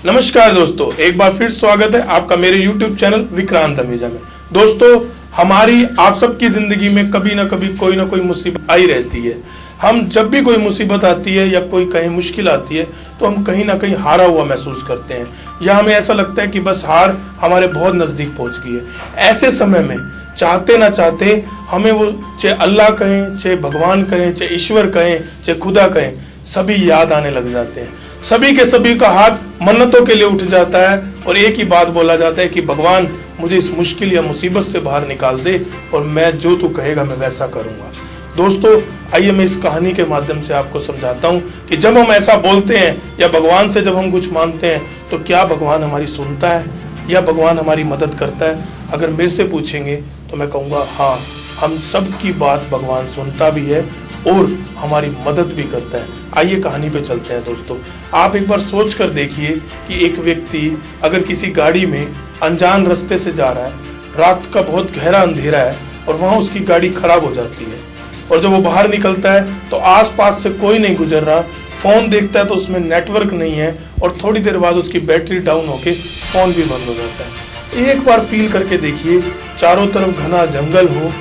नमस्कार दोस्तों, एक बार फिर स्वागत है आपका मेरे YouTube चैनल विक्रांत अमीजा में। दोस्तों, हमारी आप सबकी जिंदगी में कभी ना कभी कोई ना कोई मुसीबत आई रहती है। हम जब भी कोई मुसीबत आती है या कोई कहीं मुश्किल आती है तो हम कहीं ना कहीं हारा हुआ महसूस करते हैं या हमें ऐसा लगता है कि बस हार हमारे बहुत नज़दीक पहुंच गई है। ऐसे समय में चाहते ना चाहते हमें वो चाहे अल्लाह कहें, चाहे भगवान कहें, चाहे ईश्वर कहें, चाहे खुदा कहें, सभी याद आने लग जाते हैं। सभी के सभी का हाथ मन्नतों के लिए उठ जाता है और एक ही बात बोला जाता है कि भगवान मुझे इस मुश्किल या मुसीबत से बाहर निकाल दे और मैं जो तू कहेगा मैं वैसा करूँगा। दोस्तों, आइए मैं इस कहानी के माध्यम से आपको समझाता हूँ कि जब हम ऐसा बोलते हैं या भगवान से जब हम कुछ मांगते हैं तो क्या भगवान हमारी सुनता है या भगवान हमारी मदद करता है। अगर मेरे से पूछेंगे तो मैं कहूँगा हाँ, हम सब की बात भगवान सुनता भी है और हमारी मदद भी करता है। आइए कहानी पे चलते हैं। दोस्तों, आप एक बार सोच कर देखिए कि एक व्यक्ति अगर किसी गाड़ी में अनजान रास्ते से जा रहा है, रात का बहुत गहरा अंधेरा है और वहाँ उसकी गाड़ी खराब हो जाती है और जब वो बाहर निकलता है तो आसपास से कोई नहीं गुजर रहा, फ़ोन देखता है तो उसमें नेटवर्क नहीं है और थोड़ी देर बाद उसकी बैटरी डाउन होके फ़ोन भी बंद हो जाता है। एक बार फील करके देखिए, चारों तरफ घना जंगल हो,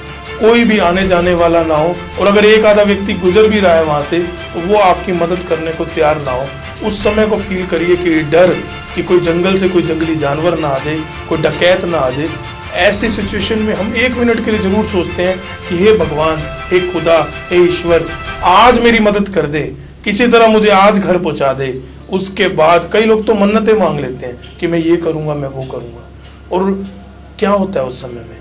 कोई भी आने जाने वाला ना हो और अगर एक आधा व्यक्ति गुजर भी रहा है वहां से तो वो आपकी मदद करने को तैयार ना हो। उस समय को फील करिए कि डर कि कोई जंगल से कोई जंगली जानवर ना आ जाए, कोई डकैत ना आ जाए। ऐसी सिचुएशन में हम 1 मिनट के लिए जरूर सोचते हैं कि हे भगवान, हे खुदा, हे ईश्वर, आज मेरी मदद कर दे, किसी तरह मुझे आज घर पहुंचा दे। उसके बाद कई लोग तो मन्नतें मांग लेते हैं कि मैं ये करूंगा, मैं वो करूंगा। और क्या होता है उस समय में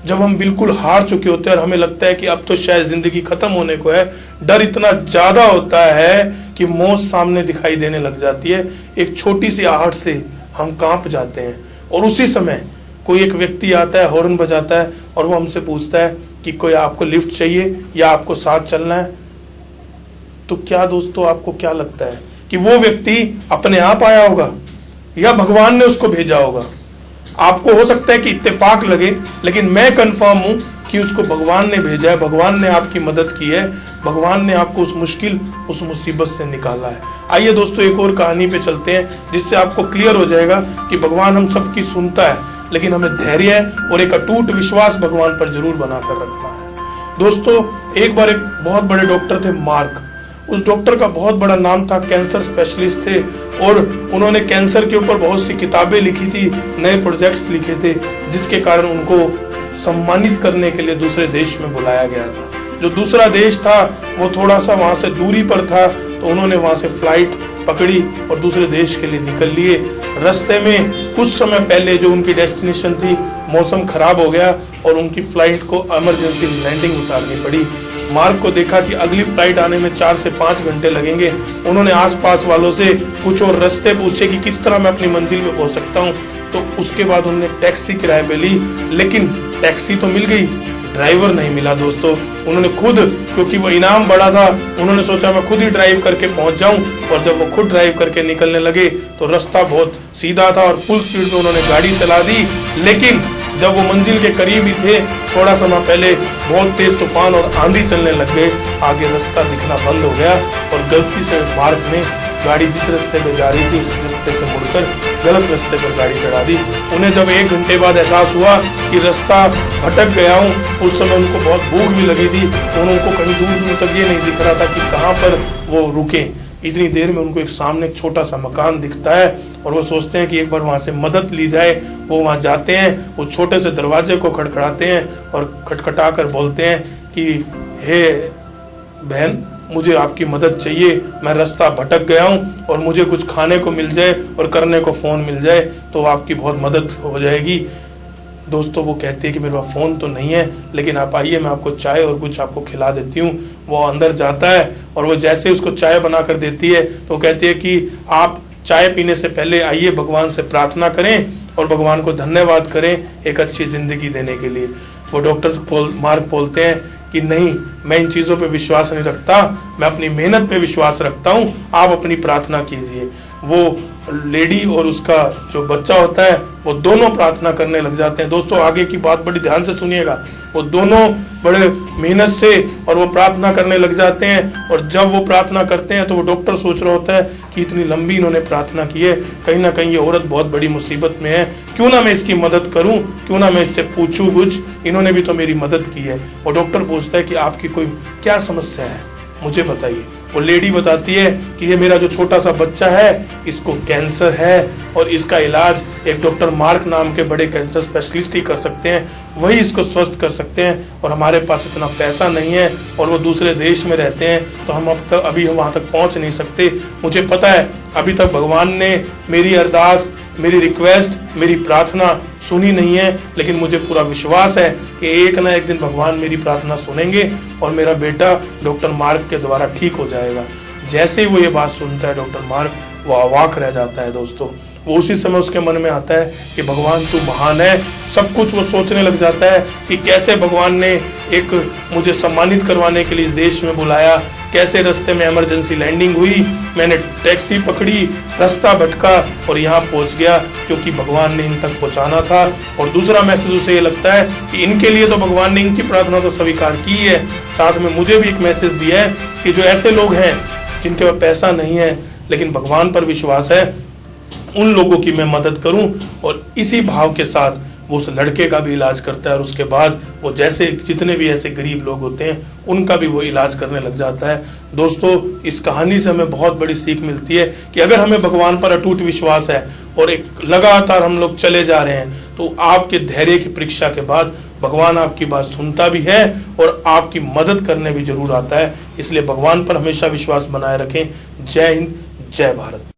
जब हम बिल्कुल हार चुके होते हैं और हमें लगता है कि अब तो शायद जिंदगी खत्म होने को है, डर इतना ज्यादा होता है कि मौत सामने दिखाई देने लग जाती है। एक छोटी सी आहट से हम कांप जाते हैं और उसी समय कोई एक व्यक्ति आता है, हॉर्न बजाता है और वो हमसे पूछता है कि कोई आपको लिफ्ट चाहिए या आपको साथ चलना है। तो क्या दोस्तों, आपको क्या लगता है कि वो व्यक्ति अपने आप आया होगा या भगवान ने उसको भेजा होगा? आपको हो सकता है कि इत्तेफाक लगे, लेकिन मैं कंफर्म हूं कि उसको भगवान ने भेजा है, भगवान ने आपकी मदद की है, भगवान ने आपको उस मुश्किल, उस मुसीबत से निकाला है। आइए दोस्तों, एक और कहानी पे चलते हैं जिससे आपको क्लियर हो जाएगा कि भगवान हम सबकी सुनता है, लेकिन हमें धैर्य और एक अटूट विश्वास भगवान पर जरूर बनाकर रखना है। दोस्तों, एक बार एक बहुत बड़े डॉक्टर थे मार्क। उस डॉक्टर का बहुत बड़ा नाम था, कैंसर स्पेशलिस्ट थे और उन्होंने कैंसर के ऊपर बहुत सी किताबें लिखी थी, नए प्रोजेक्ट्स लिखे थे, जिसके कारण उनको सम्मानित करने के लिए दूसरे देश में बुलाया गया था। जो दूसरा देश था वो थोड़ा सा वहाँ से दूरी पर था, तो उन्होंने वहाँ से फ्लाइट पकड़ी और दूसरे देश के लिए निकल लिए। रास्ते में कुछ समय पहले जो उनकी डेस्टिनेशन थी, मौसम खराब हो गया और उनकी फ्लाइट को इमरजेंसी लैंडिंग उतारनी पड़ी। मार्क को देखा कि अगली फ्लाइट आने में 4 से 5 घंटे लगेंगे। उन्होंने आसपास वालों से कुछ और रास्ते पूछे कि किस तरह मैं अपनी मंजिल पे पहुंच सकता हूं। तो उसके बाद उन्होंने टैक्सी किराए पे ली, लेकिन टैक्सी तो मिल गई, ड्राइवर नहीं मिला। दोस्तों, उन्होंने खुद, क्योंकि वो इनाम बड़ा था, उन्होंने सोचा मैं खुद ही ड्राइव करके पहुंच जाऊं। और जब वो खुद ड्राइव करके निकलने लगे तो रास्ता बहुत सीधा था और फुल स्पीड में उन्होंने गाड़ी चला दी। लेकिन जब वो मंजिल के करीब ही थे, थोड़ा समय पहले बहुत तेज तूफान और आंधी चलने लग गए। आगे रास्ता दिखना बंद हो गया और गलती से मार्क ने गाड़ी जिस रास्ते पे जा रही थी उस रास्ते से मुड़कर गलत रास्ते पर गाड़ी चढ़ा दी। उन्हें जब 1 घंटे बाद एहसास हुआ कि रास्ता भटक गया हूँ, उस समय उनको बहुत भूख भी लगी थी तो उनको कहीं दूर दूर तक ये नहीं दिख रहा था कि कहाँ पर वो रुके। इतनी देर में उनको एक सामने एक छोटा सा मकान दिखता है और वो सोचते हैं कि एक बार वहाँ से मदद ली जाए। वो वहाँ जाते हैं, वो छोटे से दरवाजे को खटखटाते हैं और खटखटा कर बोलते हैं कि हे बहन, मुझे आपकी मदद चाहिए, मैं रास्ता भटक गया हूँ और मुझे कुछ खाने को मिल जाए और करने को फ़ोन मिल जाए तो आपकी बहुत मदद हो जाएगी। दोस्तों, वो कहती है कि मेरे पास फ़ोन तो नहीं है, लेकिन आप आइए, मैं आपको चाय और कुछ आपको खिला देती हूँ। वो अंदर जाता है और वो जैसे उसको चाय बना कर देती है तो वो कहती है कि आप चाय पीने से पहले आइए भगवान से प्रार्थना करें और भगवान को धन्यवाद करें एक अच्छी ज़िंदगी देने के लिए। वो डॉक्टर मार्क बोलते हैं कि नहीं, मैं इन चीज़ों पे विश्वास नहीं रखता, मैं अपनी मेहनत पे विश्वास रखता हूँ, आप अपनी प्रार्थना कीजिए। वो लेडी और उसका जो बच्चा होता है वो दोनों प्रार्थना करने लग जाते हैं। दोस्तों, आगे की बात बड़ी ध्यान से सुनिएगा। वो दोनों बड़े मेहनत से और वो प्रार्थना करने लग जाते हैं, और जब वो प्रार्थना करते हैं तो वो डॉक्टर सोच रहा होता है कि इतनी लंबी इन्होंने प्रार्थना की है, कहीं ना कहीं ये औरत बहुत बड़ी मुसीबत में है, क्यों ना मैं इसकी मदद करूं, क्यों ना मैं इससे पूछूं कुछ, इन्होंने भी तो मेरी मदद की है। और डॉक्टर पूछता है कि आपकी कोई क्या समस्या है, मुझे बताइए। वो लेडी बताती है कि ये मेरा जो छोटा सा बच्चा है, इसको कैंसर है, और इसका इलाज एक डॉक्टर मार्क नाम के बड़े कैंसर स्पेशलिस्ट ही कर सकते हैं, वही इसको स्वस्थ कर सकते हैं, और हमारे पास इतना पैसा नहीं है, और वो दूसरे देश में रहते हैं, तो हम अभी वहाँ तक पहुँच नहीं सकते। मुझे पता है अभी तक भगवान ने मेरी अरदास, मेरी रिक्वेस्ट, मेरी प्रार्थना सुनी नहीं है, लेकिन मुझे पूरा विश्वास है कि एक ना एक दिन भगवान मेरी प्रार्थना सुनेंगे और मेरा बेटा डॉक्टर मार्क के द्वारा ठीक हो जाएगा। जैसे ही वो ये बात सुनता है डॉक्टर मार्क, वो अवाक रह जाता है दोस्तों। वो उसी समय उसके मन में आता है कि भगवान तू महान है। सब कुछ वो सोचने लग जाता है कि कैसे भगवान ने एक मुझे सम्मानित करवाने के लिए इस देश में बुलाया, कैसे रास्ते में इमरजेंसी लैंडिंग हुई, मैंने टैक्सी पकड़ी, रास्ता भटका और यहाँ पहुँच गया क्योंकि भगवान ने इन तक पहुँचाना था। और दूसरा मैसेज उसे ये लगता है कि इनके लिए तो भगवान ने इनकी प्रार्थना तो स्वीकार की है, साथ में मुझे भी एक मैसेज दिया है कि जो ऐसे लोग हैं जिनके पास पैसा नहीं है लेकिन भगवान पर विश्वास है, उन लोगों की मैं मदद करूं। और इसी भाव के साथ वो उस लड़के का भी इलाज करता है, और उसके बाद वो जैसे जितने भी ऐसे गरीब लोग होते हैं उनका भी वो इलाज करने लग जाता है। दोस्तों, इस कहानी से हमें बहुत बड़ी सीख मिलती है कि अगर हमें भगवान पर अटूट विश्वास है और एक लगातार हम लोग चले जा रहे हैं, तो आपके धैर्य की परीक्षा के बाद भगवान आपकी बात सुनता भी है और आपकी मदद करने भी जरूर आता है। इसलिए भगवान पर हमेशा विश्वास बनाए रखें। जय हिंद, जय भारत।